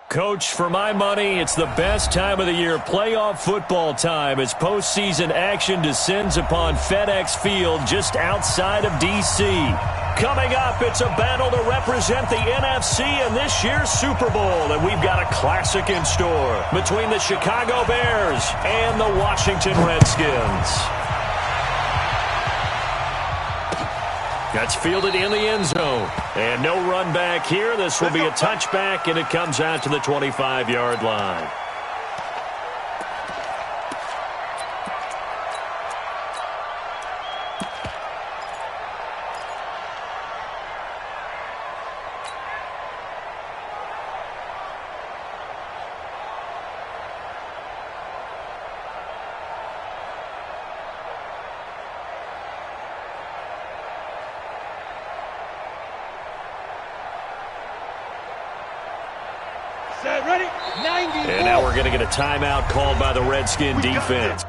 Coach, for my money, it's the best time of the year, playoff football time, as postseason action descends upon FedEx Field just outside of D.C. Coming up, it's a battle to represent the NFC in this year's Super Bowl, and we've got a classic in store between the Chicago Bears and the Washington Redskins. That's fielded in the end zone. And no run back here. This will be a touchback, and it comes out to the 25-yard line. Ready? 90. And now we're going to get a timeout called by the Redskin defense.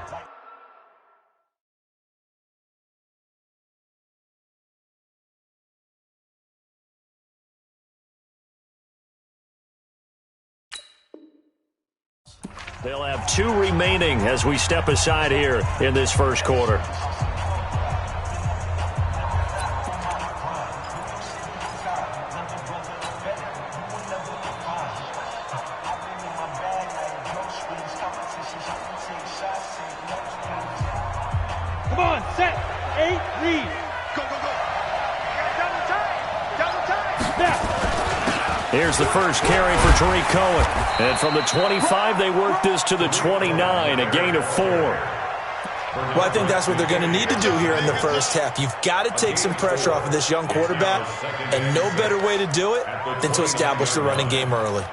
They'll have 2 remaining as we step aside here in this first quarter. Come on, set, 8, lead. Go, go, go. Double time. Snap. Here's the first carry for Tariq Cohen. And from the 25, they work this to the 29, a gain of 4. Well, I think that's what they're going to need to do here in the first half. You've got to take some pressure off of this young quarterback, and no better way to do it than to establish the running game early.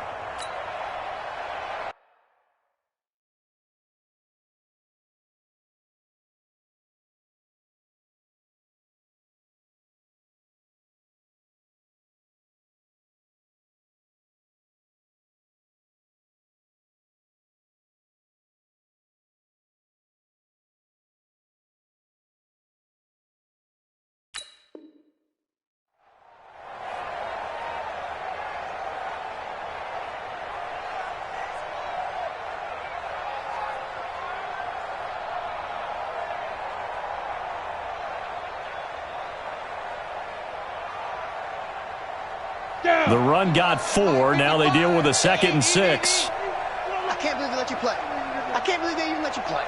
The run got 4. Now they deal with a 2nd and 6. I can't believe they let you play. I can't believe they even let you play.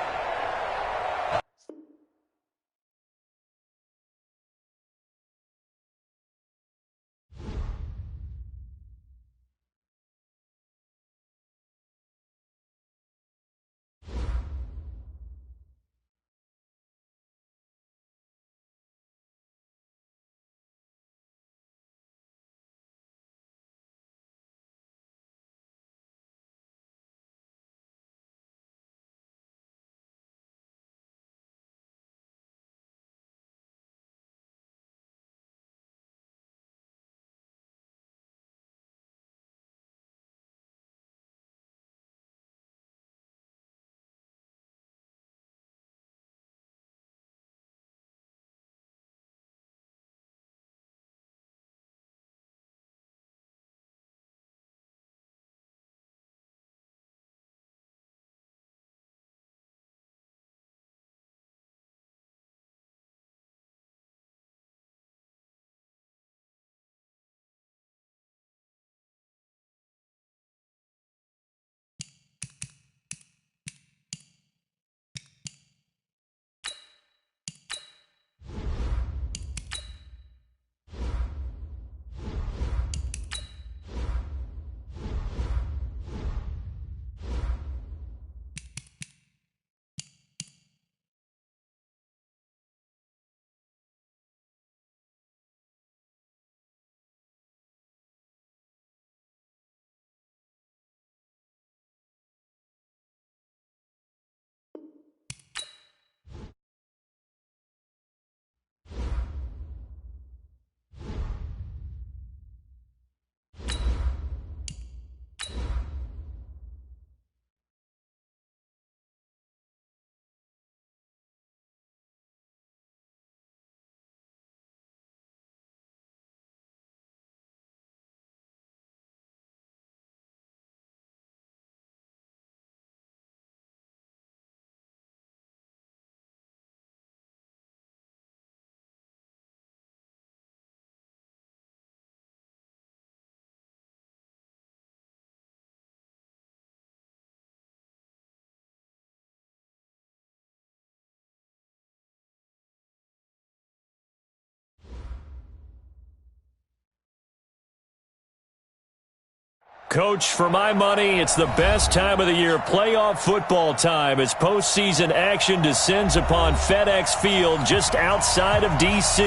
Coach, for my money, it's the best time of the year, playoff football time, as postseason action descends upon FedEx Field just outside of D.C.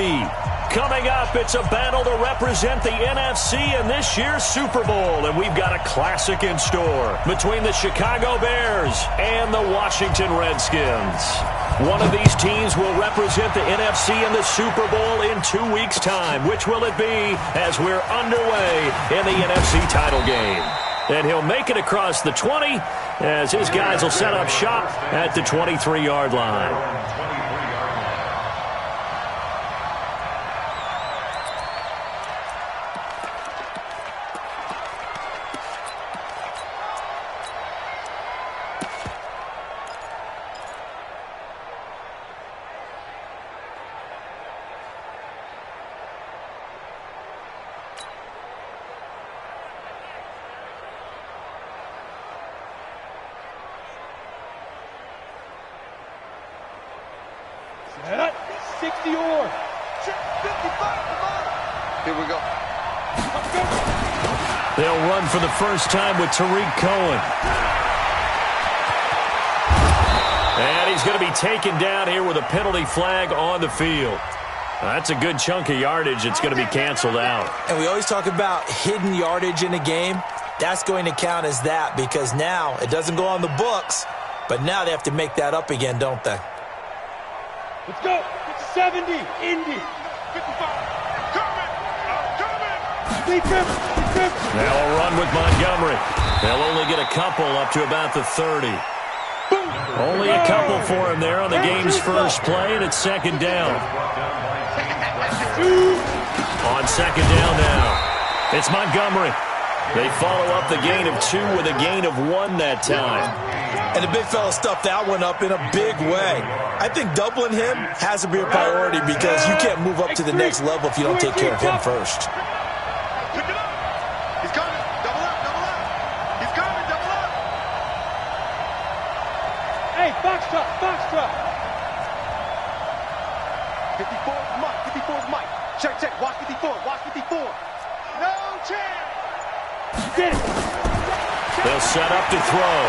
Coming up, it's a battle to represent the NFC in this year's Super Bowl, and we've got a classic in store between the Chicago Bears and the Washington Redskins. One of these teams will represent the NFC in the Super Bowl in 2 weeks' time. Which will it be as we're underway in the NFC title game? And he'll make it across the 20 as his guys will set up shop at the 23-yard line. Set up. 60 or. 55. Here we go. They'll run for the first time with Tariq Cohen. And he's going to be taken down here with a penalty flag on the field. That's a good chunk of yardage. It's going to be canceled out. And we always talk about hidden yardage in a game. That's going to count as that because now it doesn't go on the books, but now they have to make that up again, don't they? Let's go. 70. Indy. 55. Coming. They'll run with Montgomery. They'll only get a couple up to about the 30. Only a couple for him there on the game's first play, and it's second down. On second down now, it's Montgomery. They follow up the gain of 2 with a gain of 1 that time. And the big fella stuffed that one up in a big way. I think doubling him has to be a priority because you can't move up to the next level if you don't take care of him first. He's coming. Double up. He's coming. Double up. Hey, box truck. 54 is Mike. 54 is Mike. Check. Watch 54. No chance. They'll set up to throw.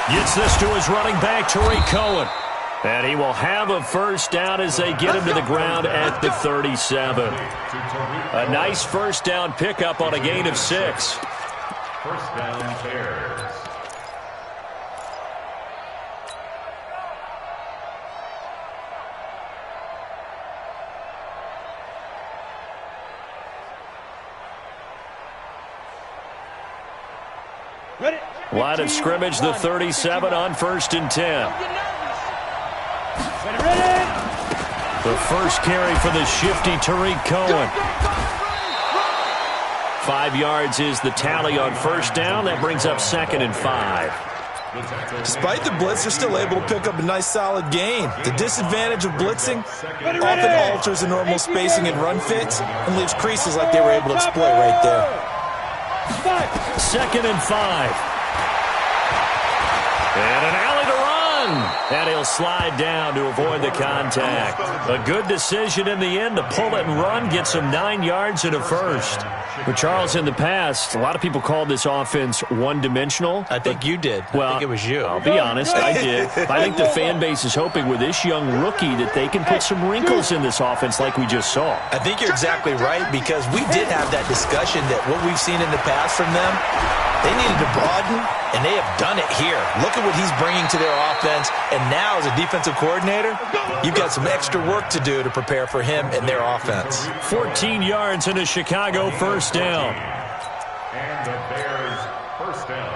Gets this to his running back, Tariq Cohen. And he will have a first down as they get him to the ground at the 37. A nice first down pickup on a gain of 6. First down, Bears. Ready. Line of scrimmage, the 37 on 1st and 10. Ready. The first carry for the shifty Tariq Cohen. 5 yards is the tally on first down. That brings up 2nd and 5. Despite the blitz, they're still able to pick up a nice solid gain. The disadvantage of blitzing often alters the normal spacing and run fits and leaves creases like they were able to exploit right there. 2nd and 5. And an alley to run. And he'll slide down to avoid the contact. A good decision in the end to pull it and run, get some 9 yards and a first. But Charles, in the past, a lot of people called this offense one-dimensional. I think you did. Well, I think it was you. I'll be honest, I did. I think the fan base is hoping with this young rookie that they can put some wrinkles in this offense like we just saw. I think you're exactly right because we did have that discussion that what we've seen in the past from them, they needed to broaden, and they have done it here. Look at what he's bringing to their offense, and now as a defensive coordinator, you've got some extra work to do to prepare for him and their offense. 14 yards and a Chicago first down. And the Bears first down.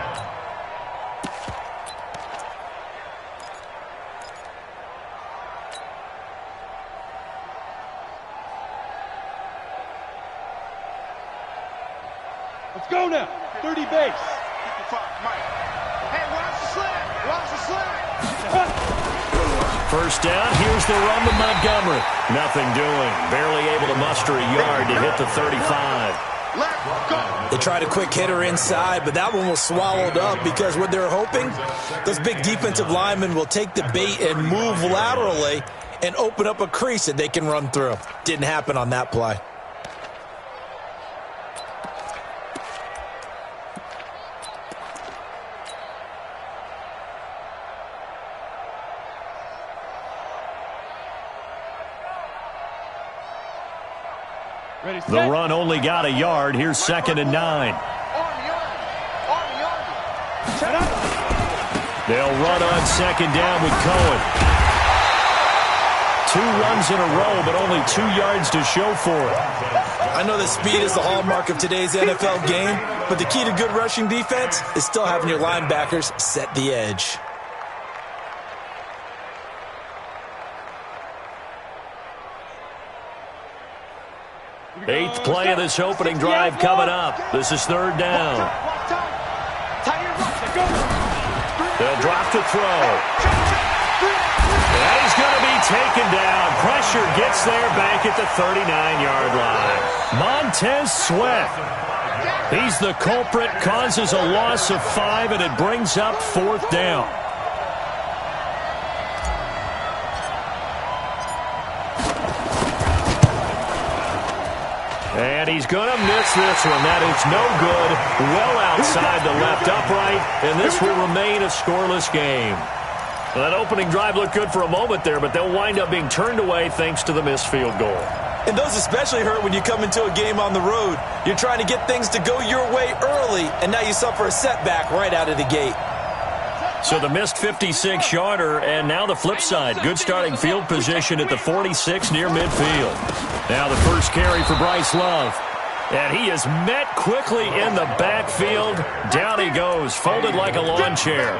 Let's go now. 30 base. 55, Mike. Hey, watch the slant. First down, here's the run to Montgomery. Nothing doing. Barely able to muster a yard to hit the 35. Left, go. They tried a quick hitter inside, but that one was swallowed up because what they're hoping, those big defensive linemen will take the bait and move laterally and open up a crease that they can run through. Didn't happen on that play. The run only got a yard. Here's 2nd and 9. They'll run on 2nd down with Cohen. 2 runs in a row, but only 2 yards to show for it. I know that speed is the hallmark of today's NFL game, but the key to good rushing defense is still having your linebackers set the edge. Eighth play of this opening drive coming up. This is 3rd down. They'll drop to throw. And he's going to be taken down. Pressure gets there back at the 39-yard line. Montez Sweat. He's the culprit, causes a loss of 5, and it brings up 4th down. And he's going to miss this one. That is no good. Well outside the left upright, and this will remain a scoreless game. Well, that opening drive looked good for a moment there, but they'll wind up being turned away thanks to the missed field goal. And those especially hurt when you come into a game on the road. You're trying to get things to go your way early, and now you suffer a setback right out of the gate. So the missed 56-yarder, and now the flip side. Good starting field position at the 46 near midfield. Now the first carry for Bryce Love. And he is met quickly in the backfield. Down he goes, folded like a lawn chair.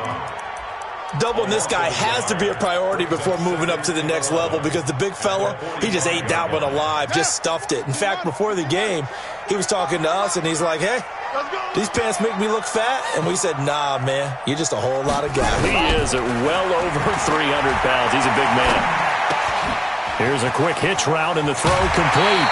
Doubling this guy has to be a priority before moving up to the next level because the big fella, he just ate that one alive, just stuffed it. In fact, before the game, he was talking to us, and he's like, hey, these pants make me look fat. And we said, nah, man, you're just a whole lot of guy. He is at well over 300 pounds. He's a big man. Here's a quick hitch route, and the throw complete.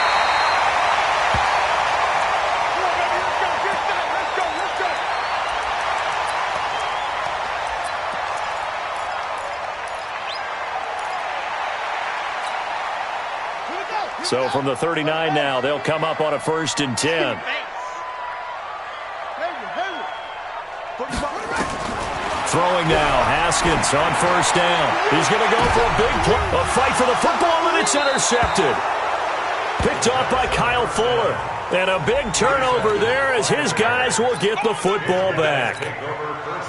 So from the 39 now, they'll come up on a 1st and 10. Throwing now, Haskins on 1st down. He's going to go for a big play. A fight for the football, and it's intercepted. Picked off by Kyle Fuller. And a big turnover there as his guys will get the football back.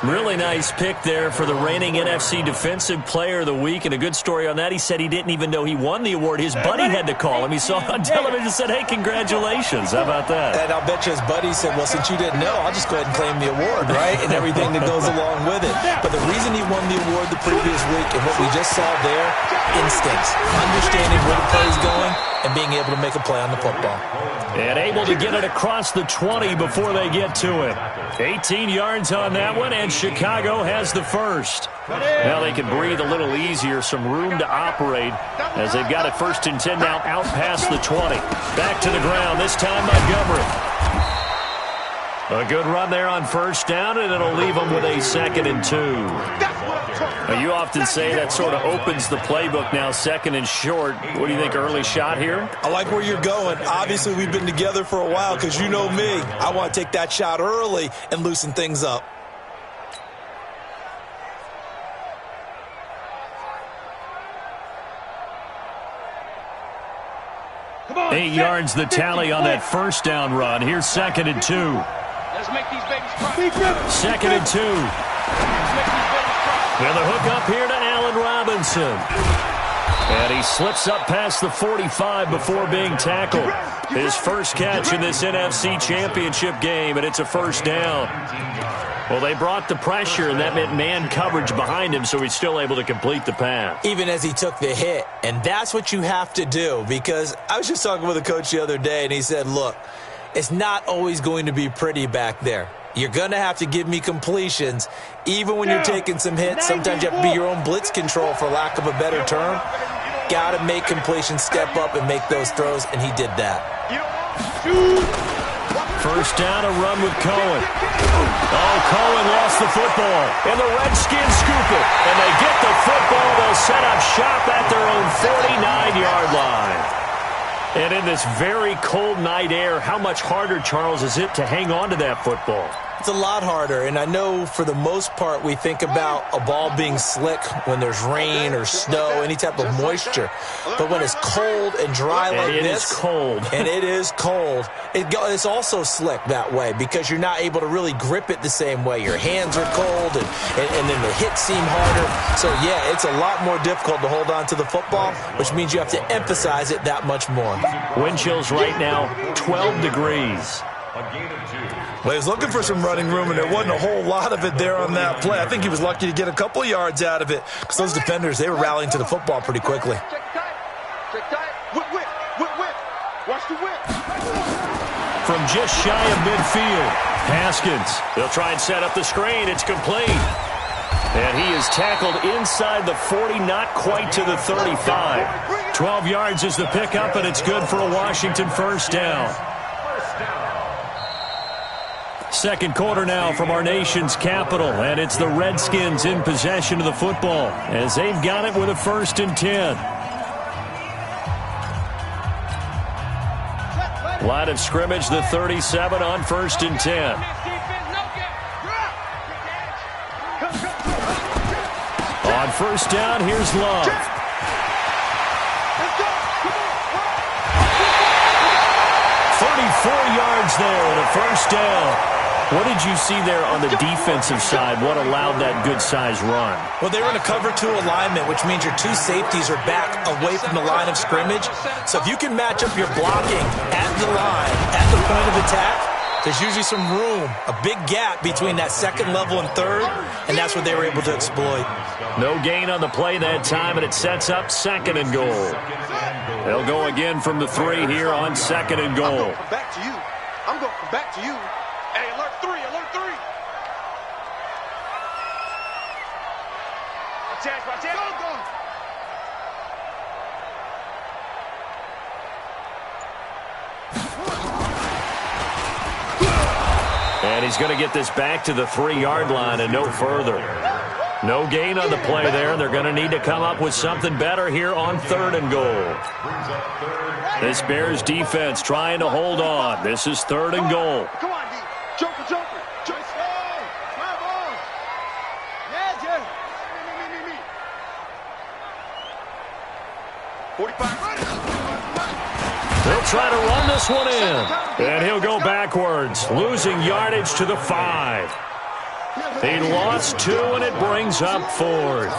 Really nice pick there for the reigning NFC Defensive Player of the Week. And a good story on that. He said he didn't even know he won the award. His buddy had to call him. He saw it on television and said, hey, congratulations. How about that? And I'll bet you his buddy said, well, since you didn't know, I'll just go ahead and claim the award, right? And everything that goes along with it. But the reason he won the award the previous week and what we just saw there, instincts, understanding where the play is going, and being able to make a play on the football. And able to get it across the 20 before they get to it. 18 yards on that one, and Chicago has the first. Now they can breathe a little easier, some room to operate as they've got it 1st and 10 now out past the 20. Back to the ground, this time Montgomery. A good run there on 1st down, and it'll leave them with a 2nd and 2. Now, you often say that sort of opens the playbook now, 2nd and short. What do you think, early shot here? I like where you're going. Obviously, we've been together for a while because you know me. I want to take that shot early and loosen things up. Come on, 8 yards the tally on that 1st down run. Here's 2nd and 2. Let's make these babies cry. 2nd and 2. And the hook up here to Allen Robinson. And he slips up past the 45 before being tackled. His first catch in this NFC Championship game, and it's a 1st down. Well, they brought the pressure, and that meant man coverage behind him, so he's still able to complete the pass. Even as he took the hit, and that's what you have to do, because I was just talking with a coach the other day, and he said, look, it's not always going to be pretty back there. You're going to have to give me completions. Even when you're taking some hits, sometimes you have to be your own blitz control, for lack of a better term. Got to make completions, step up, and make those throws, and he did that. 1st down, a run with Cohen. Oh, Cohen lost the football, and the Redskins scoop it. And they get the football. They'll set up shop at their own 49-yard line. And in this very cold night air, how much harder, Charles, is it to hang on to that football? It's a lot harder, and I know for the most part we think about a ball being slick when there's rain or snow, any type of moisture. But when it's cold and dry like this, and it is cold, it's also slick that way because you're not able to really grip it the same way. Your hands are cold, and then the hits seem harder. So, yeah, it's a lot more difficult to hold on to the football, which means you have to emphasize it that much more. Wind chills right now, 12 degrees. Well, he was looking for some running room, and there wasn't a whole lot of it there on that play. I think he was lucky to get a couple yards out of it because those defenders, they were rallying to the football pretty quickly. Check tight. Whip. Watch the whip. From just shy of midfield, Haskins. They'll try and set up the screen. It's complete. And he is tackled inside the 40, not quite to the 35. 12 yards is the pickup, and it's good for a Washington first down. Second quarter now from our nation's capital, and it's the Redskins in possession of the football as they've got it with a 1st and 10. Line of scrimmage, the 37 on 1st and 10. On first down, here's Love. 34 yards there and a first down. What did you see there on the defensive side? What allowed that good-sized run? Well, they were in a cover 2 alignment, which means your 2 safeties are back away from the line of scrimmage. So if you can match up your blocking at the line, at the point of attack, there's usually some room, a big gap between that second level and third, and that's what they were able to exploit. No gain on the play that time, and it sets up 2nd and goal. They'll go again from the 3 here on 2nd and goal. I'm going to come back to you. I'm going to come back to you. Hey, alert 3. Watch it. Go. And he's going to get this back to the 3-yard line and no further. No gain on the play there. They're going to need to come up with something better here on 3rd and goal. This Bears defense trying to hold on. This is 3rd and goal. Come on, D. Joker. Me. 45. They'll try to run this one in. And he'll go backwards, losing yardage to the 5. He lost 2, and it brings up 4th.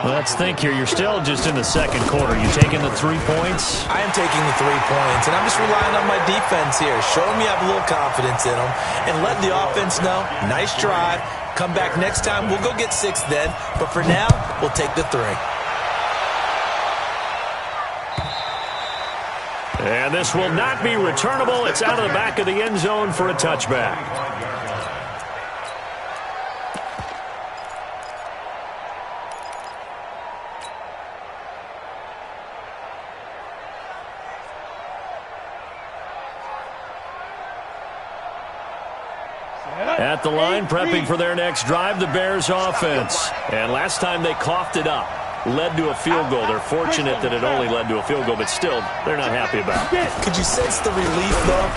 Let's think here. You're still just in the second quarter. You taking the 3 points? I am taking the 3 points, and I'm just relying on my defense here. Show them you have a little confidence in them, and let the offense know, nice drive. Come back next time. We'll go get 6 then, but for now, we'll take the 3. And this will not be returnable. It's out of the back of the end zone for a touchback. At the line, prepping for their next drive, the Bears offense. And last time they coughed it up. Led to a field goal. They're fortunate that it only led to a field goal, but still, they're not happy about it. Could you sense the relief, though,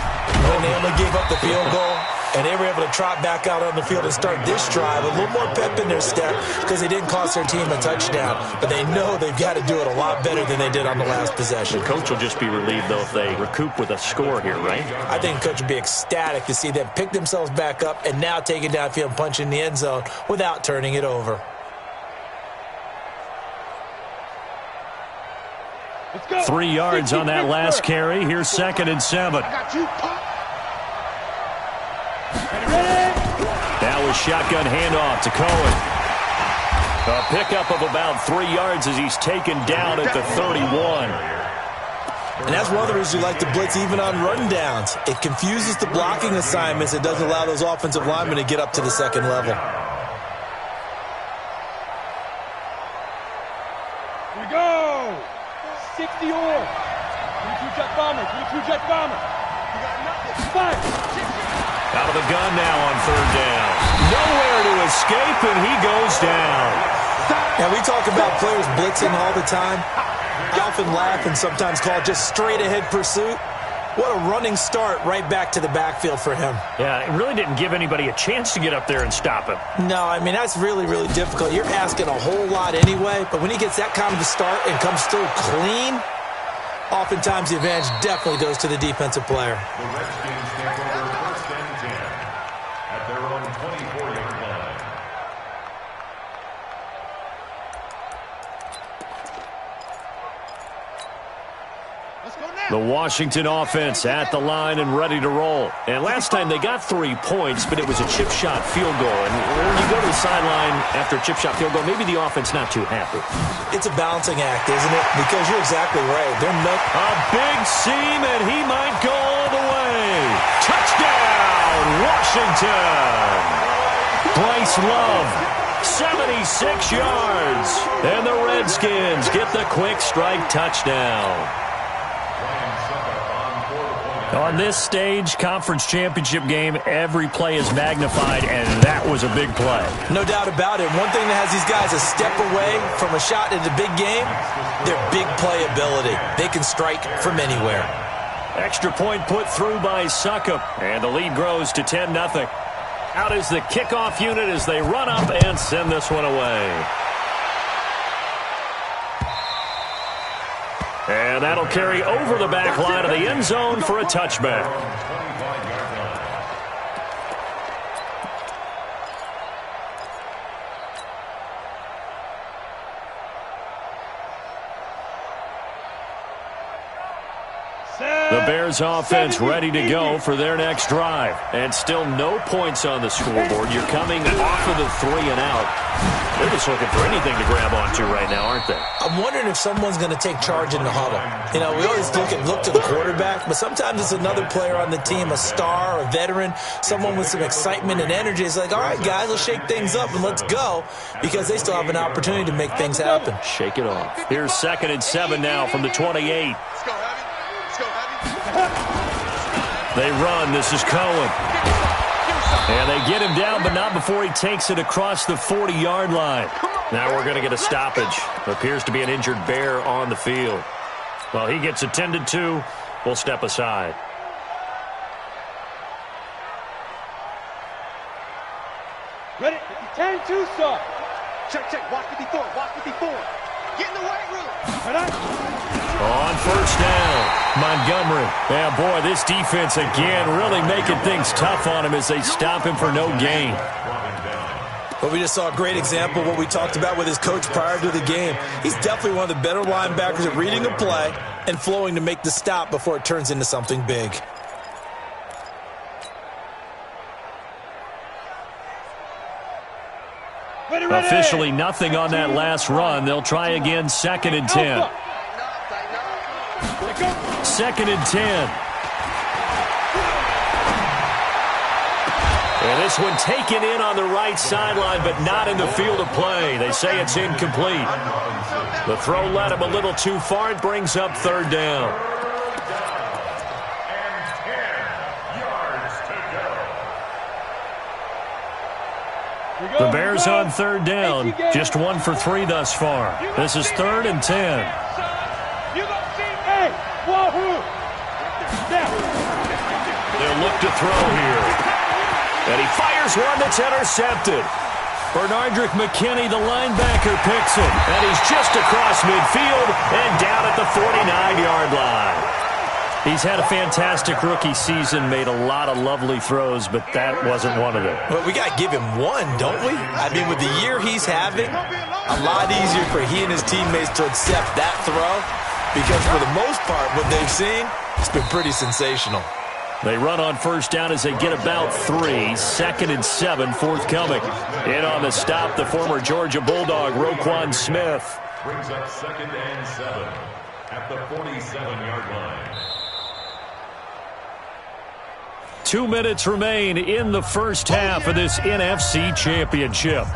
when they only gave up the field goal? And they were able to trot back out on the field and start this drive. A little more pep in their step because they didn't cost their team a touchdown. But they know they've got to do it a lot better than they did on the last possession. The coach will just be relieved, though, if they recoup with a score here, right? I think the coach would be ecstatic to see them pick themselves back up and now take it downfield and punch in the end zone without turning it over. 3 yards on that last carry. Here's 2nd and 7. That was shotgun handoff to Cohen. A pickup of about 3 yards as he's taken down at the 31. And that's one of the reasons you like to blitz even on run downs. It confuses the blocking assignments. It doesn't allow those offensive linemen to get up to the second level. Here we go. 60 or. 22 jet bomber. 22 jet bomber. You got nothing. Five. Out of the gun now on 3rd down. Nowhere to escape, and he goes down. Now, we talk about players blitzing all the time. I often laugh and sometimes call it just straight-ahead pursuit. What a running start right back to the backfield for him. Yeah, it really didn't give anybody a chance to get up there and stop him. No, I mean, that's really, really difficult. You're asking a whole lot anyway, but when he gets that kind of a start and comes through clean, oftentimes the advantage definitely goes to the defensive player. The Redskins take over 1st and 10 at their own 24-yard line. The Washington offense at the line and ready to roll. And last time they got 3 points, but it was a chip shot field goal. And when you go to the sideline after a chip shot field goal, maybe the offense not too happy. It's a balancing act, isn't it? Because you're exactly right. A big seam, and he might go all the way. Touchdown, Washington. Bryce Love, 76 yards. And the Redskins get the quick strike touchdown. On this stage, conference championship game, every play is magnified, and that was a big play. No doubt about it. One thing that has these guys a step away from a shot in the big game, their big play ability. They can strike from anywhere. Extra point put through by Succop, and the lead grows to 10-0. Out is the kickoff unit as they run up and send this one away. And that'll carry over the back line of the end zone for a touchback. The Bears offense ready to go for their next drive. And still no points on the scoreboard. You're coming off of the 3 and out. They're just looking for anything to grab onto right now, aren't they? I'm wondering if someone's going to take charge in the huddle. You know, we always look to the quarterback, but sometimes it's another player on the team, a star, a veteran, someone with some excitement and energy. It's like, all right, guys, let's shake things up and let's go, because they still have an opportunity to make things happen. Shake it off. Here's 2nd and 7 now from the 28. They run. This is Cohen. And they get him down, but not before he takes it across the 40-yard line. Now we're going to get a stoppage. Appears to be an injured Bear on the field. Well, he gets attended to. We'll step aside. Ready? 10-2, sir. Check. Watch 54. Get in the weight room. On 1st down, Montgomery. Yeah, boy, this defense again really making things tough on him as they stop him for no gain. But we just saw a great example of what we talked about with his coach prior to the game. He's definitely one of the better linebackers at reading a play and flowing to make the stop before it turns into something big. Officially nothing on that last run. They'll try again, 2nd and 10. 2nd and 10. And this one taken in on the right sideline, but not in the field of play. They say it's incomplete. The throw led him a little too far. It brings up 3rd down. The Bears on 3rd down. Just 1 for 3 thus far. This is 3rd and 10. They'll look to throw here. And he fires one that's intercepted. Bernardrick McKinney, the linebacker, picks it. And he's just across midfield and down at the 49-yard line. He's had a fantastic rookie season, made a lot of lovely throws, but that wasn't one of them. Well, we got to give him one, don't we? I mean, with the year he's having, a lot easier for he and his teammates to accept that throw, because for the most part, what they've seen, it's been pretty sensational. They run on 1st down as they get about 3. 2nd and 7 forthcoming. In on the stop, the former Georgia Bulldog, Roquan Smith. Brings up 2nd and 7 at the 47-yard line. 2 minutes remain in the first half of this NFC Championship.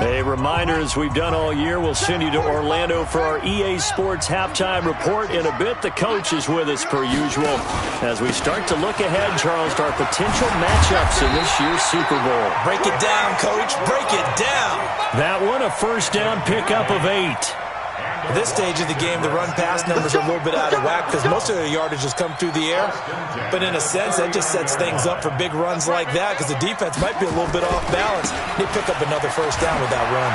A reminder, as we've done all year, we'll send you to Orlando for our EA Sports Halftime Report. In a bit, the coach is with us per usual as we start to look ahead, Charles, to our potential matchups in this year's Super Bowl. Break it down, Coach. Break it down. That one, a first down pickup of 8. At this stage of the game, the run-pass numbers are a little bit out of whack because most of their yardage has come through the air. But in a sense, that just sets things up for big runs like that because the defense might be a little bit off balance. They pick up another first down with that run.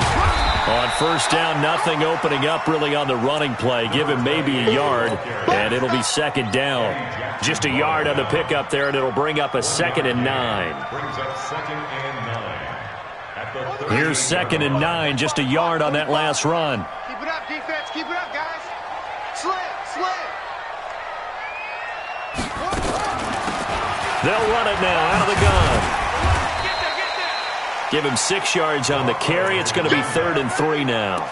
On first down, nothing opening up really on the running play. Give him maybe a yard, and it'll be second down. Just a yard on the pickup there, and it'll bring up a 2nd and 9. Brings up 2nd and 9. Here's 2nd and 9, just a yard on that last run. Keep it up, defense. Keep it up, guys. Slam. They'll run it now out of the gun. Give him 6 yards on the carry. It's going to be 3rd and 3 now.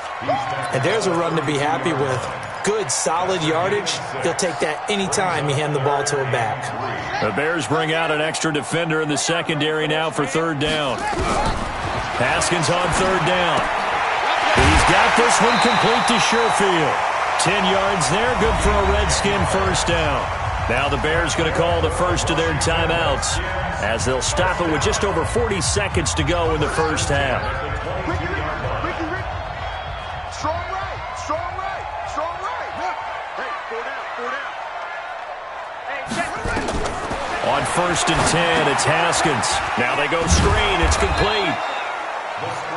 And there's a run to be happy with. Good, solid yardage. They'll take that any time you hand the ball to a back. The Bears bring out an extra defender in the secondary now for 3rd down. Haskins on 3rd down. He's got this one complete to Sherfield. 10 yards there, good for a Redskin first down. Now the Bears going to call the first of their timeouts as they'll stop it with just over 40 seconds to go in the first half. Ricky. Strong right. Hey, 4 down. On 1st and 10, it's Haskins. Now they go screen. It's complete.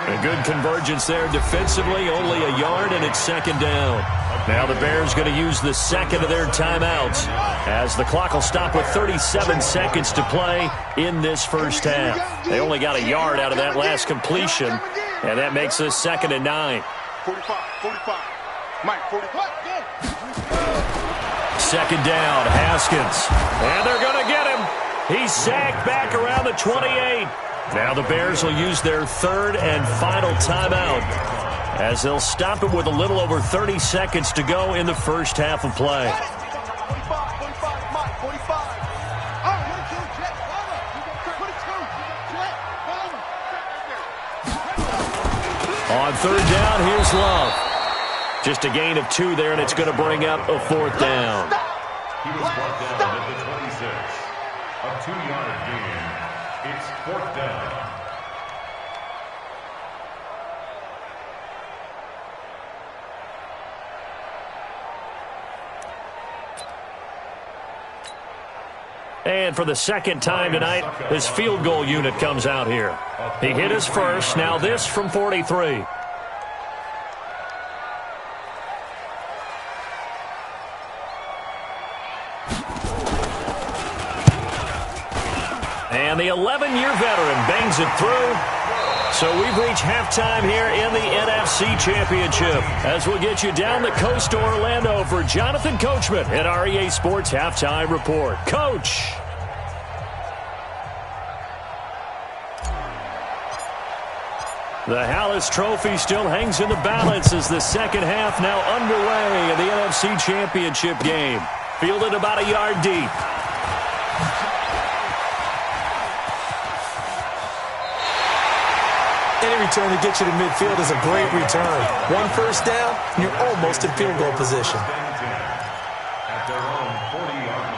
A good convergence there defensively, only a yard, and it's 2nd down. Now the Bears going to use the second of their timeouts as the clock will stop with 37 seconds to play in this first half. They only got a yard out of that last completion, and that makes this 2nd and 9. 45. Mike, 45. 2nd down, Haskins. And they're going to get him. He's sacked back around the 28. Now the Bears will use their 3rd and final timeout as they'll stop it with a little over 30 seconds to go in the first half of play. 45. On 3rd down, here's Love. Just a gain of 2 there, and it's going to bring up a 4th down. He was brought down at the 26. A 2-yard gain. It's 4th down. And for the second time tonight, his field goal unit comes out here. He hit his first, now this from 43. And the 11-year veteran bangs it through. So we've reached halftime here in the NFC Championship as we'll get you down the coast to Orlando for Jonathan Coachman at our EA Sports Halftime Report. Coach. The Hallis Trophy still hangs in the balance as the second half now underway in the NFC Championship game. Fielded about a yard deep. Any return to get you to midfield is a great return. 1 first down, and you're almost in field goal position. At their own 40-yard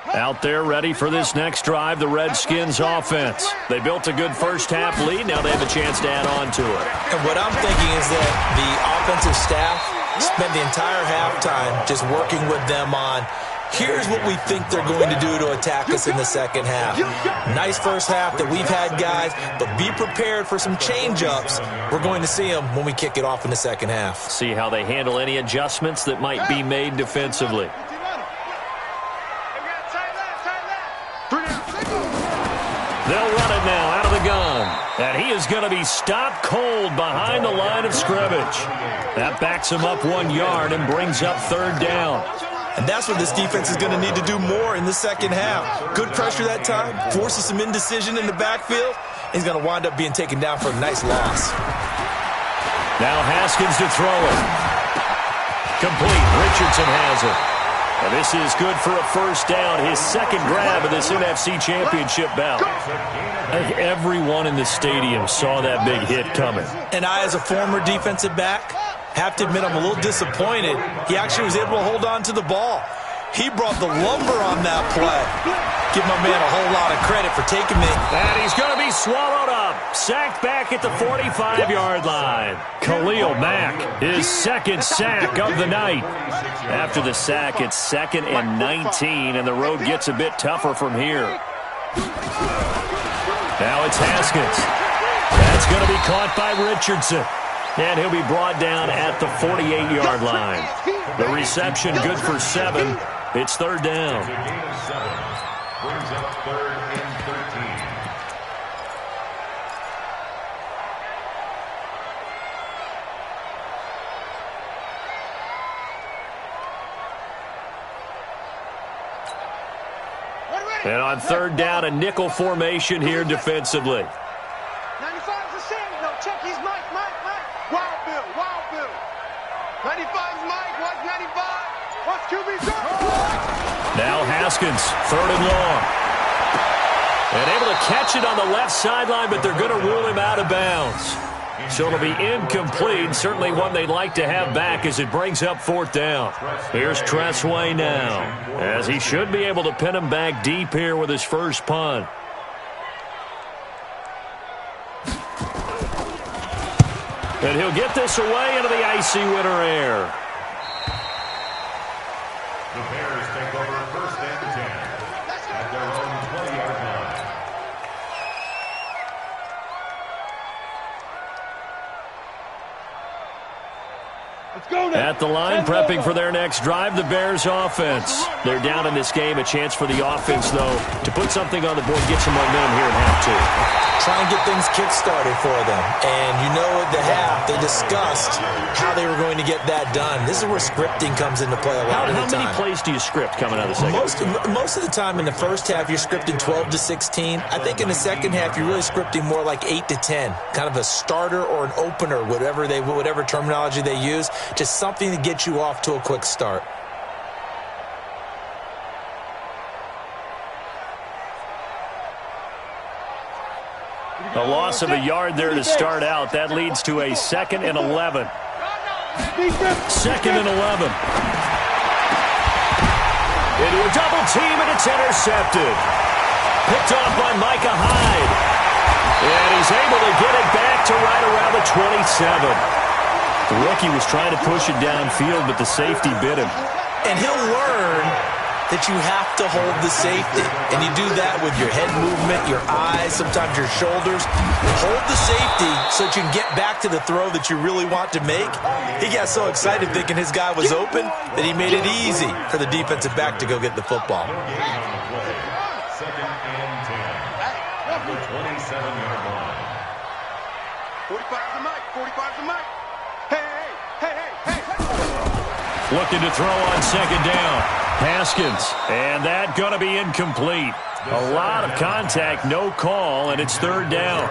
line. Out there ready for this next drive, the Redskins offense. They built a good first half lead. Now they have a chance to add on to it. And what I'm thinking is that the offensive staff spent the entire halftime just working with them on here's what we think they're going to do to attack us in the second half. Nice first half that we've had, guys, but be prepared for some change-ups. We're going to see them when we kick it off in the second half. See how they handle any adjustments that might be made defensively. They'll run it now out of the gun. And he is going to be stopped cold behind the line of scrimmage. That backs him up 1 yard and brings up 3rd down. And that's what this defense is going to need to do more in the second half. Good pressure that time, forces some indecision in the backfield. He's going to wind up being taken down for a nice loss. Now Haskins to throw it. Complete. Richardson has it. And this is good for a first down, his second grab of this NFC Championship bout. I think everyone in the stadium saw that big hit coming. And I, as a former defensive back, have to admit I'm a little disappointed. He actually was able to hold on to the ball. He brought the lumber on that play. Give my man a whole lot of credit for taking me. And he's going to be swallowed up. Sacked back at the 45-yard line. Khalil Mack, his second sack of the night. After the sack, it's 2nd and 19, and the road gets a bit tougher from here. Now it's Haskins. That's going to be caught by Richardson. And he'll be brought down at the 48-yard line. The reception good for 7. It's 3rd down. It's a gain of 7. Brings up 3rd and 13. And on 3rd down, a nickel formation here defensively. 95 is the same. No, check. He's Mike. Wild Bill. 95's Mike. Watch 95. Watch QB. Now Haskins, 3rd and long. And able to catch it on the left sideline, but they're going to rule him out of bounds. So it'll be incomplete. Certainly one they'd like to have back as it brings up 4th down. Here's Tressway now, as he should be able to pin him back deep here with his first punt. And he'll get this away into the icy winter air. The Bears take over 1st and 10 at their own 20-yard line. Let's go now. At the line, prepping for their next drive, the Bears offense. They're down in this game. A chance for the offense, though, to put something on the board, get some momentum here in half 2. Try and get things kick-started for them. And you know at the half, they discussed how they were going to get that done. This is where scripting comes into play a lot of the time. How many plays do you script coming out of the second? Most of the time in the first half, you're scripting 12 to 16. I think in the second half, you're really scripting more like 8 to 10. Kind of a starter or an opener, whatever terminology they use. Just something to get you off to a quick start. A loss of a yard there to start out. That leads to a 2nd and 11. 2nd and 11. Into a double team, and it's intercepted. Picked off by Micah Hyde. And he's able to get it back to right around the 27. The rookie was trying to push it downfield, but the safety bit him. And he'll learn that you have to hold the safety. And you do that with your head movement, your eyes, sometimes your shoulders. Hold the safety so that you can get back to the throw that you really want to make. He got so excited thinking his guy was open that he made it easy for the defensive back to go get the football. 2nd and 10 at the 27-yard line. 45's the Mike. 45's the Mike. Hey. Looking to throw on 2nd down. Haskins, and that going to be incomplete. A lot of contact, no call, and it's 3rd down.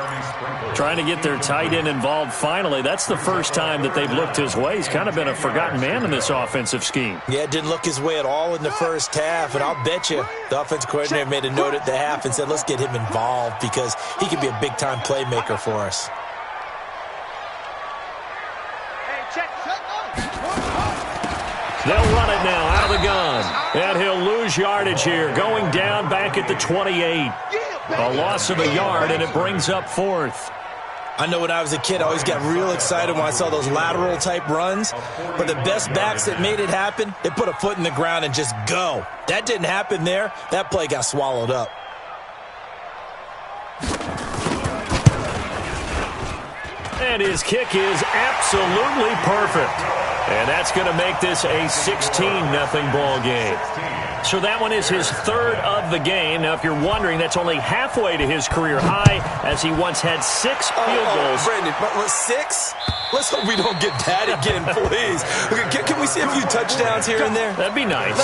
Trying to get their tight end involved finally. That's the first time that they've looked his way. He's kind of been a forgotten man in this offensive scheme. Yeah, it didn't look his way at all in the first half, and I'll bet you the offensive coordinator made a note at the half and said, let's get him involved because he could be a big-time playmaker for us. They'll run it now out of the gun. And he'll lose yardage here, going down back at the 28. A loss of a yard, and it brings up 4th. I know when I was a kid, I always got real excited when I saw those lateral-type runs. But the best backs that made it happen, they put a foot in the ground and just go. That didn't happen there. That play got swallowed up. And his kick is absolutely perfect. And that's going to make this a 16-0 ball game. So that one is his 3rd of the game. Now, if you're wondering, that's only halfway to his career high, as he once had 6 field goals. Brandon, but 6? Let's hope we don't get that again, please. Okay, can we see a few touchdowns here and there? That'd be nice.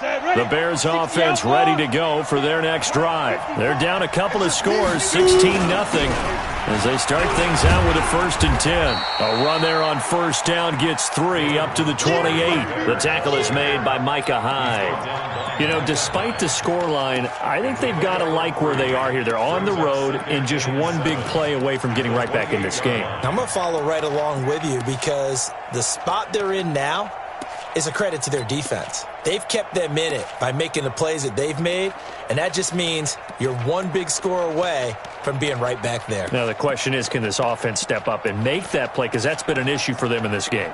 Set, ready. The Bears offense ready to go for their next drive. They're down a couple of scores, 16-0, as they start things out with a 1st and 10. A run there on 1st down gets 3 up to the 28. The tackle is made by Micah Hyde. You know, despite the scoreline, I think they've got to like where they are here. They're on the road and just one big play away from getting right back in this game. I'm going to follow right along with you because the spot they're in now is a credit to their defense. They've kept them in it by making the plays that they've made, and that just means you're one big score away from being right back there. Now the question is, can this offense step up and make that play? Because that's been an issue for them in this game.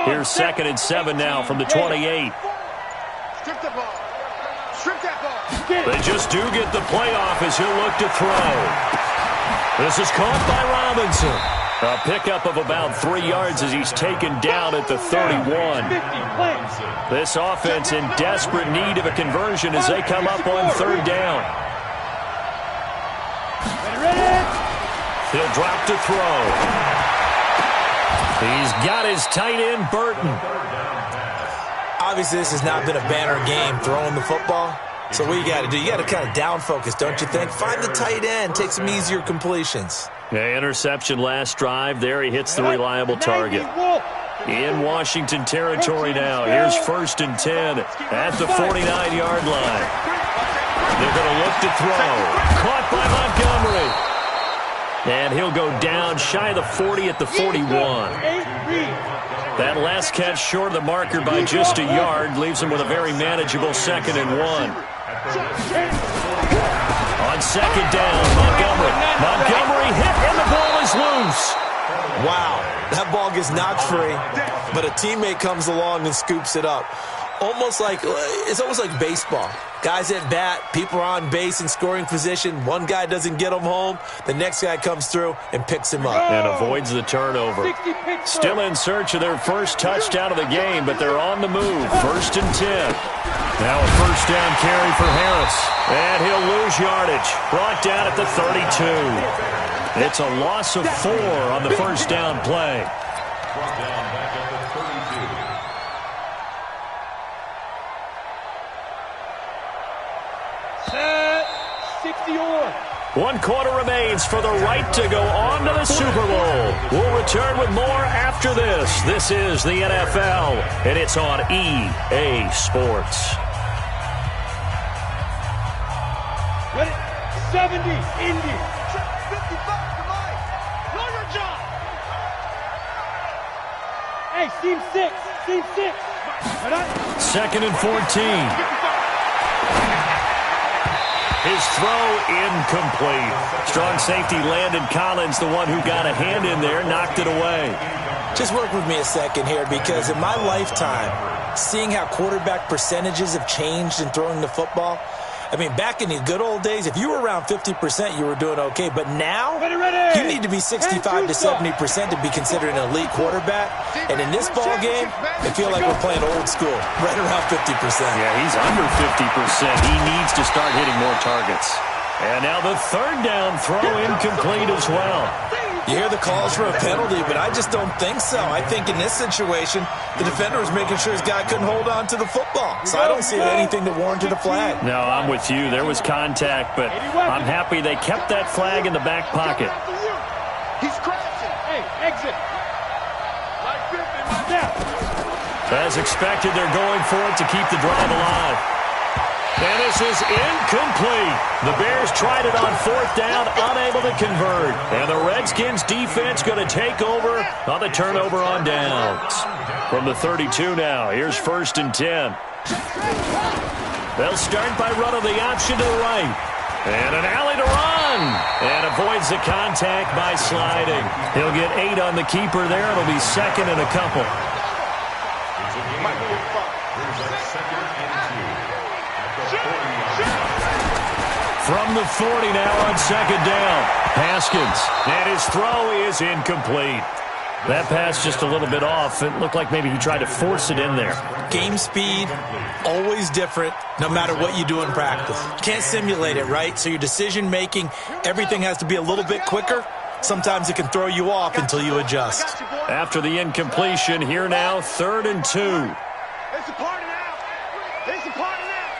Here's 2nd and 7 now from the 28. Strip the ball. Strip that ball. They just do get the playoff as he'll look to throw. This is caught by Robinson. A pickup of about 3 yards as he's taken down at the 31. This offense in desperate need of a conversion as they come up on 3rd down. He'll drop to throw. He's got his tight end, Burton. Obviously, this has not been a banner game throwing the football. So what you got to do, you got to kind of down focus, don't you think? Find the tight end, take some easier completions. Yeah, interception last drive. There he hits the reliable target. In Washington territory now. Here's 1st and 10 at the 49-yard line. They're going to look to throw. Caught by Montgomery. And he'll go down shy of the 40 at the 41. That last catch short of the marker by just a yard leaves him with a very manageable 2nd and 1. On 2nd down, Montgomery hit, and the ball is loose. Wow, that ball gets knocked free, but a teammate comes along and scoops it up. It's almost like baseball. Guys at bat, people are on base in scoring position. One guy doesn't get him home. The next guy comes through and picks him up. And avoids the turnover. Still in search of their first touchdown of the game, but they're on the move. 1st and 10. Now a 1st down carry for Harris. And he'll lose yardage. Brought down at the 32. It's a loss of 4 on the 1st down play. Brought down back at the 32. Set 60-yard. 1 quarter remains for the right to go on to the Super Bowl. We'll return with more after this. This is the NFL, and it's on EA Sports. Ready? 70, Indy. 55 to Mike. Know your job. Hey, seam 6. Seam 6. Right on. 2nd and 14. His throw incomplete. Strong safety Landon Collins, the one who got a hand in there, knocked it away. Just work with me a second here, because in my lifetime, seeing how quarterback percentages have changed in throwing the football, I mean, back in the good old days, if you were around 50%, you were doing okay. But now, you need to be 65 to 70% to be considered an elite quarterback. And in this ball game, I feel like we're playing old school, right around 50%. Yeah, he's under 50%. He needs to start hitting more targets. And now the 3rd down throw incomplete as well. You hear the calls for a penalty, but I just don't think so. I think in this situation, the defender was making sure his guy couldn't hold on to the football. So I don't see anything that warranted a flag. No, I'm with you. There was contact, but I'm happy they kept that flag in the back pocket. He's crashing. Hey, exit. As expected, they're going for it to keep the drive alive. And this is incomplete. The Bears tried it on 4th down, unable to convert. And the Redskins defense going to take over on the turnover on downs. From the 32 now, here's 1st and 10. They'll start by running the option to the right. And an alley to run. And avoids the contact by sliding. He'll get 8 on the keeper there. It'll be 2nd and a couple. From the 40 now on 2nd down. Haskins. And his throw is incomplete. That pass just a little bit off. It looked like maybe he tried to force it in there. Game speed, always different, no matter what you do in practice. Can't simulate it, right? So your decision-making, everything has to be a little bit quicker. Sometimes it can throw you off until you adjust. After the incompletion, here now, 3rd and 2. It's a party now. It's a party now.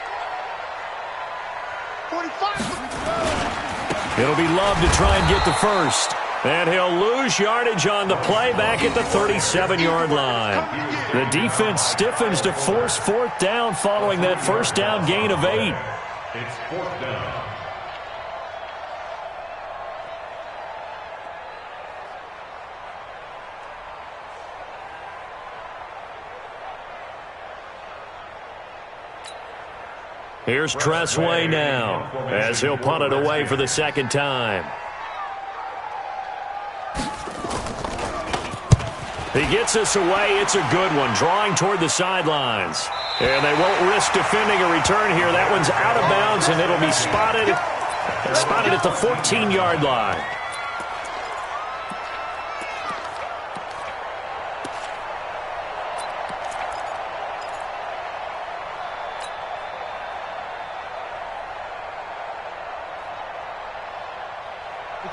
45. It'll be Love to try and get the first. And he'll lose yardage on the play back at the 37-yard line. The defense stiffens to force 4th down following that first down gain of 8. It's 4th down. Here's Tressway now as he'll punt it away for the 2nd time. He gets us away. It's a good one, drawing toward the sidelines. And they won't risk defending a return here. That one's out of bounds, and it'll be spotted at the 14-yard line.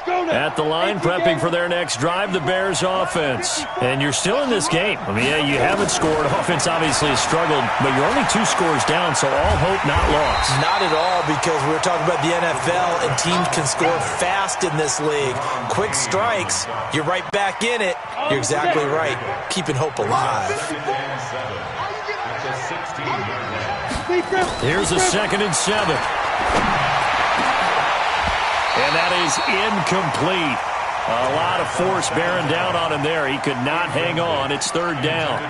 At the line, prepping for their next drive, the Bears offense. And you're still in this game. I mean, yeah, you haven't scored. Offense obviously has struggled, but you're only 2 scores down, so all hope not lost. Not at all, because we're talking about the NFL, and teams can score fast in this league. Quick strikes, you're right back in it. You're exactly right. Keeping hope alive. Here's a 2nd and 7. And that is incomplete. A lot of force bearing down on him there. He could not hang on. It's 3rd down.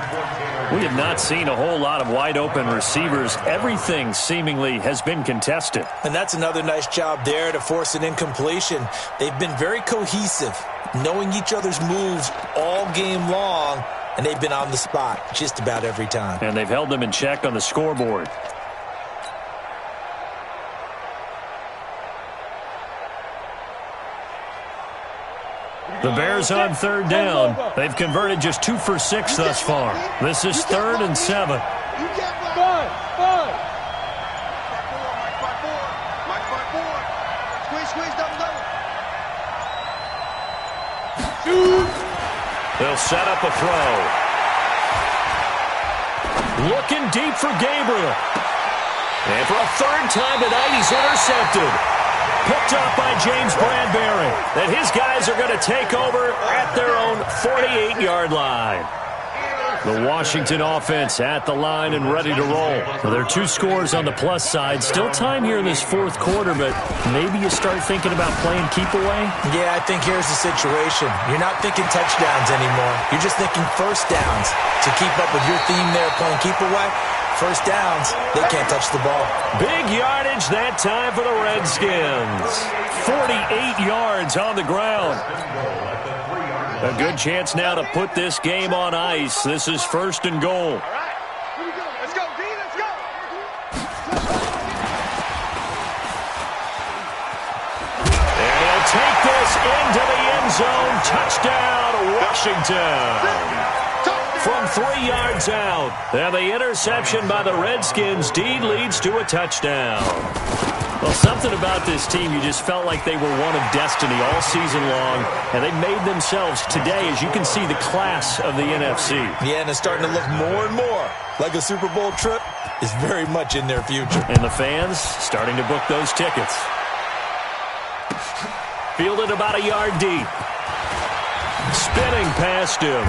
We have not seen a whole lot of wide-open receivers. Everything seemingly has been contested. And that's another nice job there to force an incompletion. They've been very cohesive, knowing each other's moves all game long, and they've been on the spot just about every time. And they've held them in check on the scoreboard. The Bears on 3rd down. They've converted just 2 for 6 thus far. This is 3rd and 7. Five. Squeeze, double. Shoot. They'll set up a throw. Looking deep for Gabriel. And for a 3rd time tonight, he's intercepted. Picked up by James Bradbury. And his guys are going to take over at their own 48-yard line. The Washington offense at the line and ready to roll. So there are 2 scores on the plus side. Still time here in this 4th quarter, but maybe you start thinking about playing keep away? Yeah, I think here's the situation. You're not thinking touchdowns anymore. You're just thinking first downs. To keep up with your theme there, playing keep away, first downs, they can't touch the ball. Big yardage that time for the Redskins. 48 yards on the ground. A good chance now to put this game on ice. This is 1st and goal. All right. Here we go. Let's go, D. Let's go. And he'll take this into the end zone. Touchdown, Washington. From 3 yards out. And the interception by the Redskins. Deed leads to a touchdown. Well, something about this team, you just felt like they were one of destiny all season long, and they made themselves today, as you can see, the class of the NFC. Yeah, and it's starting to look more and more like a Super Bowl trip is very much in their future. And the fans starting to book those tickets. Fielded about a yard deep. Spinning past him.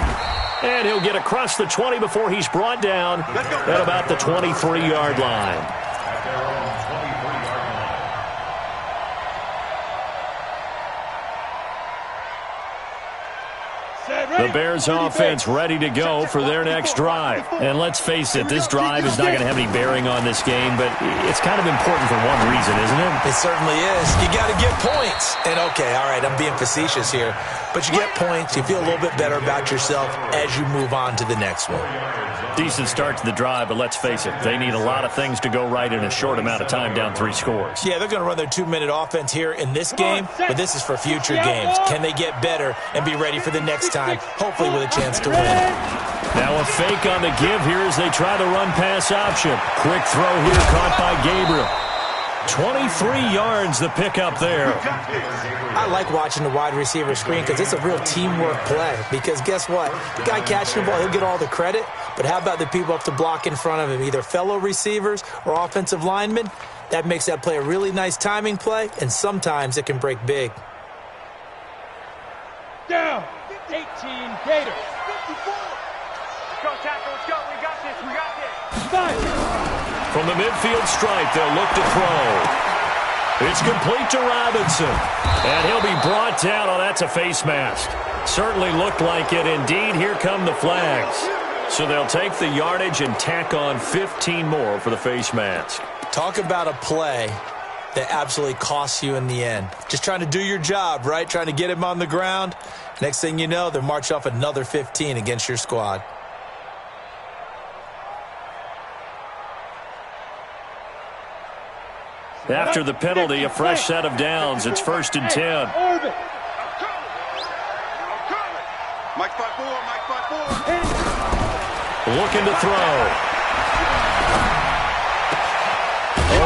And he'll get across the 20 before he's brought down at about the 23-yard line. The Bears offense ready to go for their next drive. And let's face it, this drive is not going to have any bearing on this game, but it's kind of important for one reason, isn't it? It certainly is. You got to get points. And okay, all right, I'm being facetious here, but you get points, you feel a little bit better about yourself as you move on to the next one. Decent start to the drive, but let's face it, they need a lot of things to go right in a short amount of time, down 3 scores. Yeah, they're going to run their 2-minute offense here in this game, but this is for future games. Can they get better and be ready for the next time, hopefully with a chance to win. Now a fake on the give here as they try the run-pass option. Quick throw here caught by Gabriel. 23 yards the pickup there. I like watching the wide receiver screen because it's a real teamwork play. Because guess what? The guy catching the ball, he'll get all the credit. But how about the people up to block in front of him, either fellow receivers or offensive linemen? That makes that play a really nice timing play, and sometimes it can break big. Down. 18 Gators. 54. Let's go, tackle. Let's go. We got this. We got this. 5. From the midfield stripe, they'll look to throw. It's complete to Robinson. And he'll be brought down. Oh, that's a face mask. Certainly looked like it. Indeed, here come the flags. So they'll take the yardage and tack on 15 more for the face mask. Talk about a play that absolutely costs you in the end. Just trying to do your job, right? Trying to get him on the ground. Next thing you know, they'll march off another 15 against your squad. After the penalty, a fresh set of downs. It's 1st and 10. Mike 5-4, Mike 5-4. Looking to throw.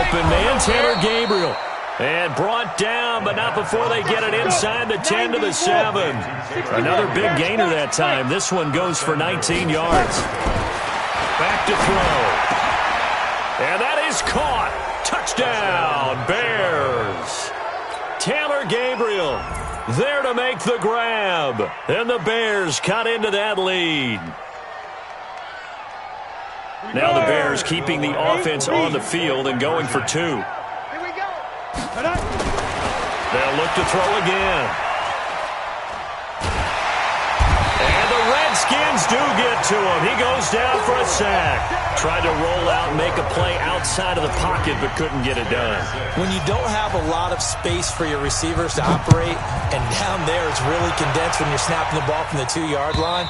Open man, Taylor Gabriel. And brought down, but not before they get it inside the 10 to the 7. Another big gainer that time. This one goes for 19 yards. Back to throw. And that is caught. Touchdown, Bears. Taylor Gabriel there to make the grab. And the Bears cut into that lead. Now the Bears keeping the offense on the field and going for 2. Here we go. They'll look to throw again. And the Redskins do get to him. He goes down for a sack. Tried to roll out and make a play outside of the pocket, but couldn't get it done. When you don't have a lot of space for your receivers to operate, and down there it's really condensed when you're snapping the ball from the 2-yard line,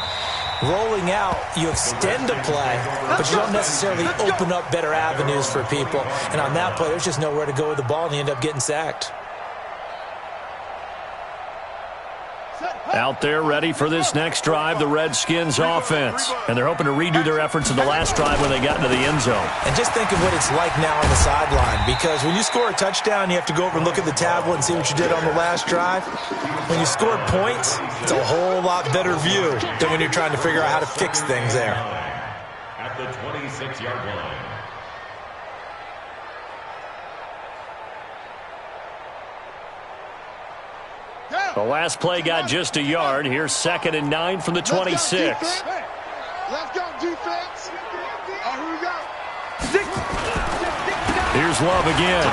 rolling out, you extend the play, but you don't necessarily open up better avenues for people. And on that play, there's just nowhere to go with the ball, and you end up getting sacked. Out there ready for this next drive, the Redskins offense. And they're hoping to redo their efforts in the last drive when they got into the end zone. And just think of what it's like now on the sideline, because when you score a touchdown, you have to go over and look at the tablet and see what you did on the last drive. When you scored points, it's a whole lot better view than when you're trying to figure out how to fix things there. At the 26-yard line. The last play got just a yard. Here's 2nd and 9 from the 26. Let's go, defense. Oh, here we go. Here's Love again.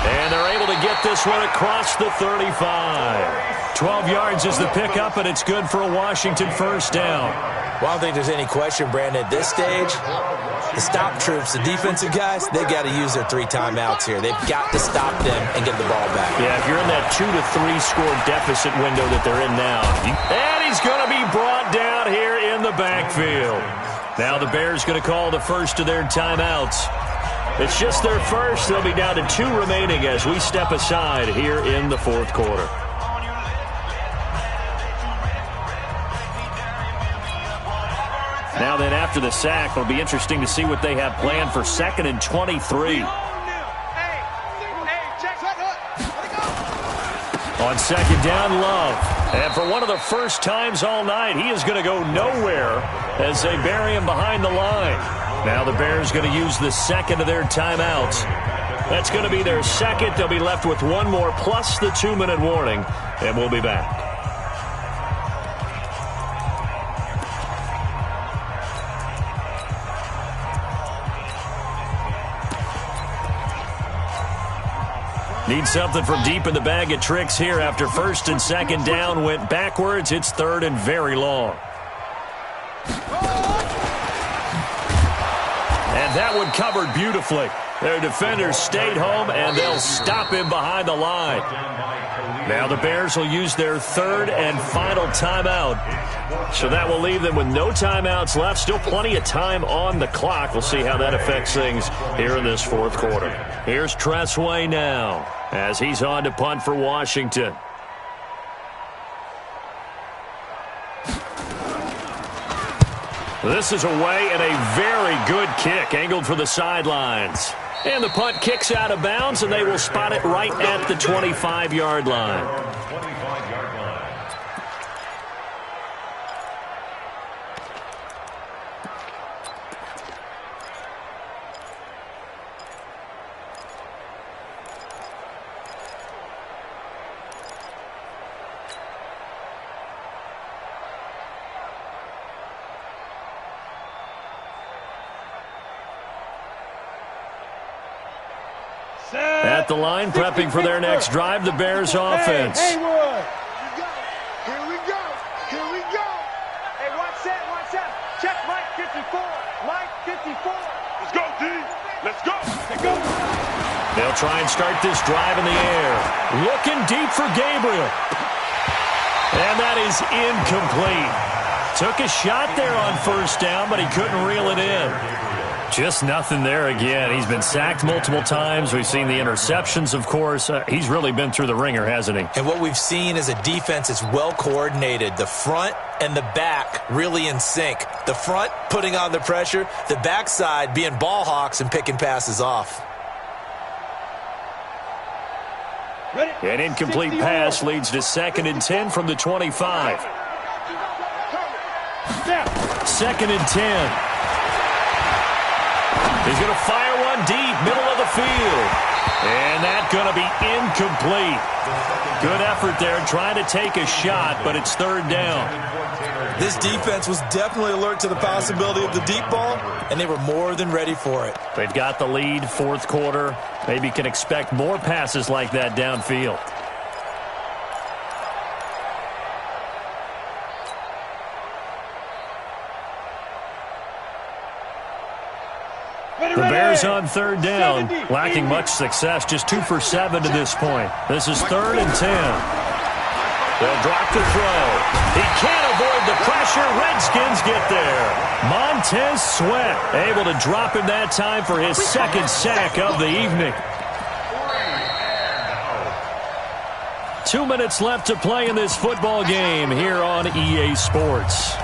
And they're able to get this one across the 35. 12 yards is the pickup, and it's good for a Washington first down. Well, I don't think there's any question, Brandon, at this stage, the stop troops, the defensive guys, they got to use their 3 timeouts here. They've got to stop them and get the ball back. Yeah, if you're in that 2 to 3 score deficit window that they're in now. And he's going to be brought down here in the backfield. Now the Bears going to call the first of their timeouts. It's just their first. They'll be down to 2 remaining as we step aside here in the 4th quarter. Now then, after the sack, it'll be interesting to see what they have planned for 2nd and 23. On 2nd down, Love. And for one of the first times all night, he is going to go nowhere as they bury him behind the line. Now the Bears going to use the 2nd of their timeouts. That's going to be their 2nd. They'll be left with 1 more plus the 2-minute warning, and we'll be back. Need something from deep in the bag of tricks here after 1st and 2nd down went backwards. It's 3rd and very long. And that one covered beautifully. Their defenders stayed home, and they'll stop him behind the line. Now the Bears will use their 3rd and final timeout. So that will leave them with no timeouts left. Still plenty of time on the clock. We'll see how that affects things here in this 4th quarter. Here's Tressway now as he's on to punt for Washington. This is away and a very good kick angled for the sidelines. And the punt kicks out of bounds, and they will spot it right at the 25-yard line. 25-yard line. At the line, prepping for their next drive, the Bears offense. Here we go. Here we go. Hey, watch that. Check Mike 54. Mike 54. Let's go, D. Let's go. Let's go. They'll try and start this drive in the air. Looking deep for Gabriel. And that is incomplete. Took a shot there on first down, but he couldn't reel it in. Just nothing there again. He's been sacked multiple times. We've seen the interceptions, of course. He's really been through the ringer, hasn't he? And what we've seen is a defense that's well coordinated. The front and the back really in sync. The front putting on the pressure. The backside being ball hawks and picking passes off. An incomplete pass leads to 2nd and 10 from the 25. 2nd and 10. He's going to fire one deep, middle of the field. And that's going to be incomplete. Good effort there, trying to take a shot, but it's 3rd down. This defense was definitely alert to the possibility of the deep ball, and they were more than ready for it. They've got the lead, 4th quarter. Maybe can expect more passes like that downfield. The Bears on 3rd down, lacking much success, just 2 for 7 to this point. This is 3rd and 10. They'll drop to throw. He can't avoid the pressure. Redskins get there. Montez Sweat able to drop him that time for his 2nd sack of the evening. 2 minutes left to play in this football game here on EA Sports.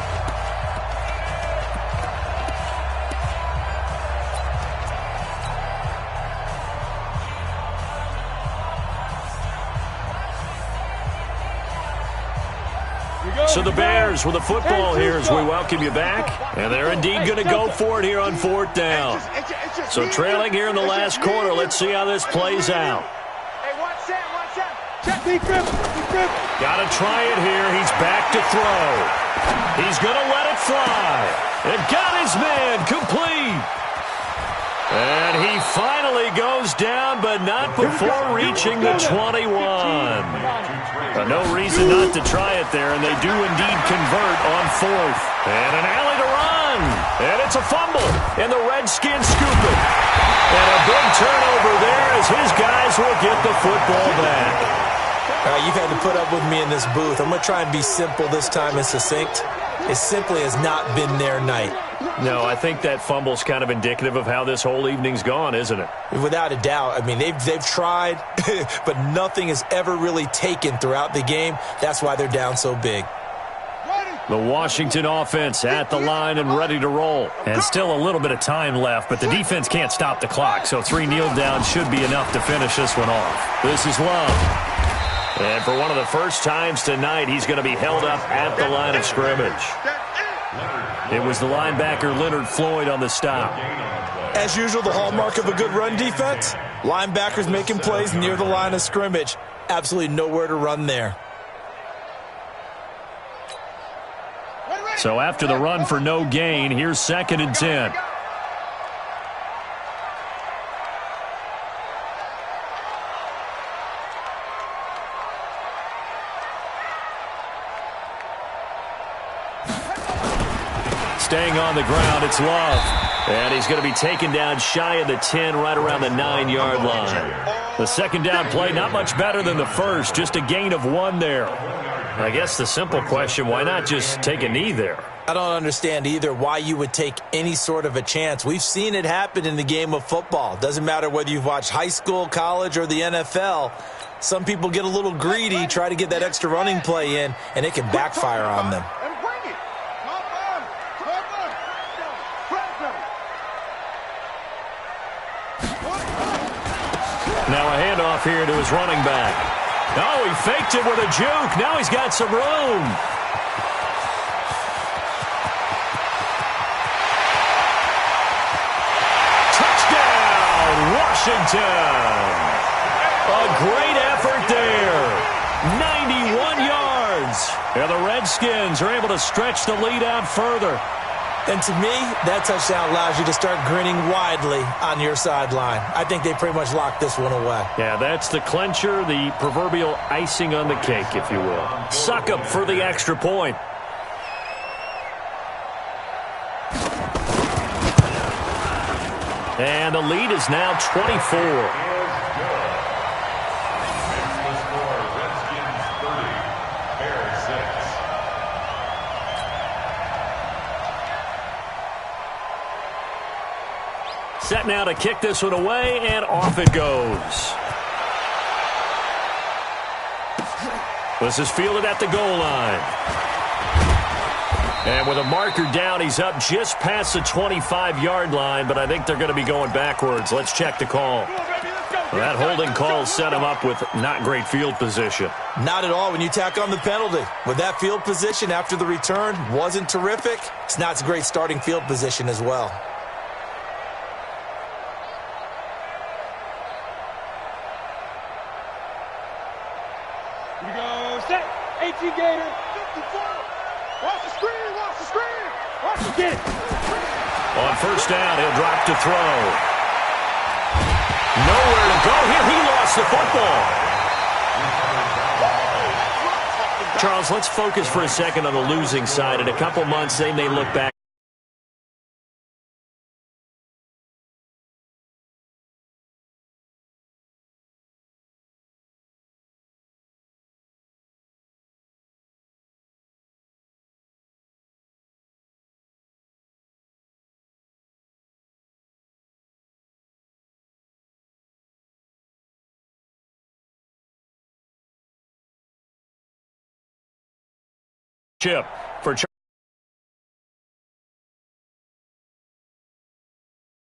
So the Bears with the football here as we welcome you back. And they're indeed going to go for it here on 4th down. So trailing here in the last quarter. Let's see how this plays out. Hey, watch that. Check. Got to try it here. He's back to throw. He's going to let it fly. And got his man complete. And he finally goes down, but not before reaching the 21. No reason not to try it there, and they do indeed convert on 4th. And an alley to run. And it's a fumble. And the Redskins scoop it. And a big turnover there as his guys will get the football back. You've had to put up with me in this booth. I'm going to try and be simple this time and succinct. It simply has not been their night. No, I think that fumble's kind of indicative of how this whole evening's gone, isn't it? Without a doubt. I mean, they've tried, but nothing is ever really taken throughout the game. That's why they're down so big. The Washington offense at the line and ready to roll. And still a little bit of time left, but the defense can't stop the clock, so 3 kneel downs should be enough to finish this one off. This is Love. And for one of the first times tonight, he's going to be held up at the line of scrimmage. It was the linebacker Leonard Floyd on the stop. As usual, the hallmark of a good run defense, linebackers making plays near the line of scrimmage. Absolutely nowhere to run there. So after the run for no gain, here's 2nd and 10. Staying on the ground, it's Love. And he's going to be taken down shy of the 10, right around the 9-yard line. The 2nd down play, not much better than the first, just a gain of 1 there. I guess the simple question, why not just take a knee there? I don't understand either why you would take any sort of a chance. We've seen it happen in the game of football. Doesn't matter whether you've watched high school, college, or the NFL. Some people get a little greedy, try to get that extra running play in, and it can backfire on them. Now a handoff here to his running back. Oh, he faked it with a juke. Now he's got some room. Touchdown, Washington. A great effort there. 91 yards. And the Redskins are able to stretch the lead out further. And to me, that touchdown allows you to start grinning widely on your sideline. I think they pretty much locked this one away. Yeah, that's the clincher, the proverbial icing on the cake, if you will. Suck up for the extra point. And the lead is now 24. Set now to kick this one away, and off it goes. This is fielded at the goal line. And with a marker down, he's up just past the 25-yard line, but I think they're going to be going backwards. Let's check the call. That holding call set him up with not great field position. Not at all when you tack on the penalty. With that field position after the return wasn't terrific, it's not a great starting field position as well. Here we go. Set. 18 Gator. 54. Watch the screen. Watch the screen. Watch the Get it. On first down, he'll drop to throw. Nowhere to go here. He lost the football. Charles, let's focus for a second on the losing side. In a couple months, they may look back. For